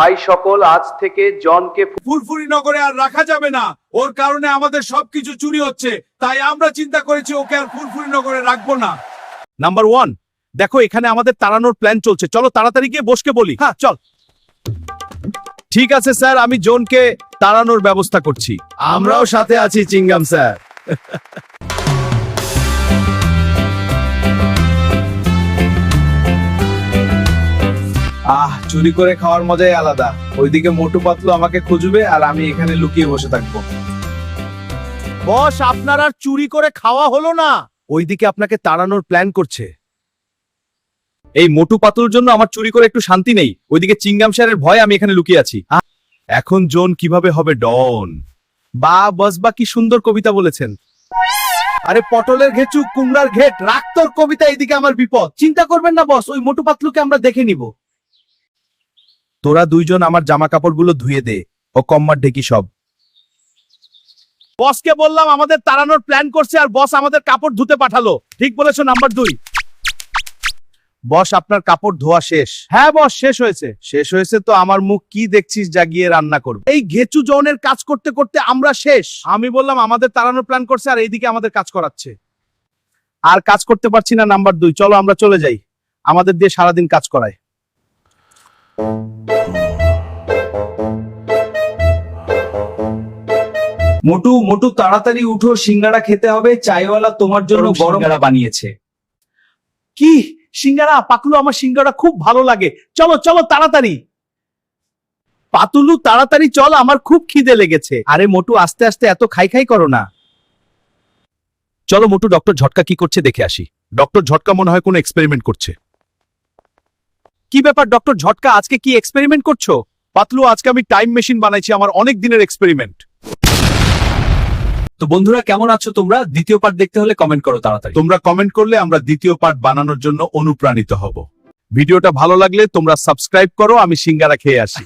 ভাই সকল, আজ থেকে জনকে ফুরফুরি নগরে আর রাখা যাবে না। ওর কারণে আমাদের সবকিছু চুরি হচ্ছে, তাই আমরা চিন্তা করেছি ওকে আর ফুরফুরি নগরে রাখবো না। নাম্বার 1, দেখো এখানে আমাদের তাড়ানোর প্ল্যান চলছে, চলো তাড়াতাড়ি গিয়ে বসকে বলি। হ্যাঁ চল। ঠিক আছে স্যার, আমি জোনকে তাড়ানোর ব্যবস্থা করছি। আমরাও সাথে আছি চিঙ্গাম স্যার। চুরি করে খাওয়ার মজাই আলাদা। ওইদিকে মোটু পাতলু আমাকে খুঁজবে আর আমি এখানে লুকিয়ে বসে থাকবো। বস, আপনার আর চুরি করে খাওয়া হলো না। ওইদিকে আপনাকে তাড়ানোর প্ল্যান করছে। এই মোটু পাতলুর জন্য আমার চুরি করে একটু শান্তি নেই। ওইদিকে চিঙ্গাম স্যারের ভয়ে আমি এখানে লুকিয়ে আছি। এখন জোন কিভাবে হবে ডন? বা বস, বা কি সুন্দর কবিতা বলেছেন। আরে পটলের ঘেচু কুমড়ার ঘেট, রাখ তোর কবিতা, এদিকে আমার বিপদ। চিন্তা করবেন না বস, ওই মোটু পাতলুকে আমরা দেখে নিব। তোরা দুইজন আমার জামা কাপড়গুলো ধুয়ে দে, ও কম্মার ঢেকি সব। বসকে বললাম আমাদের তাড়ানোর প্ল্যান করছে, আর বস আমাদের কাপড় ধুতে পাঠালো। ঠিক বলেছো নাম্বার 2। বস, আপনার কাপড় ধোয়া শেষ? হ্যাঁ বস, শেষ হয়েছে। শেষ হয়েছে তো আমার মুখ কি দেখছিস, জাগিয়ে রান্না করব। এই ঘেচু জনের কাজ করতে করতে আমরা শেষ। আমি বললাম আমাদের তাড়ানোর প্ল্যান করছে, আর এইদিকে আমাদের কাজ করাচ্ছে। আর কাজ করতে পারছি না নাম্বার 2, চলো আমরা চলে যাই। আমাদের দিয়ে সারাদিন কাজ করায়। মোটু মোটু তাড়াতাড়ি উঠো, সিঙ্গাড়া খেতে হবে। চাইওয়ালা তোমার জন্য গরম সিঙ্গাড়া বানিয়েছে। কি সিঙ্গাড়া? পাকলু, আমার সিঙ্গাড়া খুব ভালো লাগে। চলো চলো তাড়াতাড়ি। পাতুলু তাড়াতাড়ি চল, আমার খুব খিদে লেগেছে। আরে মোটু, আস্তে আস্তে এত খাই খাই করো না। চলো মোটু, ডক্টর ঝটকা কি করছে দেখে আসি। ডক্টর ঝটকা মনে হয় কোনো এক্সপেরিমেন্ট করছে। কি ব্যাপার ডক্টর ঝটকা, আজকে কি এক্সপেরিমেন্ট করছো? পাতলু, আজকে আমি টাইম মেশিন বানাইছি, আমার অনেক দিনের এক্সপেরিমেন্ট। তো বন্ধুরা, কেমন আছো তোমরা? দ্বিতীয় পার্ট দেখতে হলে কমেন্ট করো তাড়াতাড়ি। তোমরা কমেন্ট করলে আমরা দ্বিতীয় পার্ট বানানোর জন্য অনুপ্রাণিত হব। ভিডিওটা ভালো লাগলে তোমরা সাবস্ক্রাইব করো। আমি সিঙ্গারা খেয়ে আসি।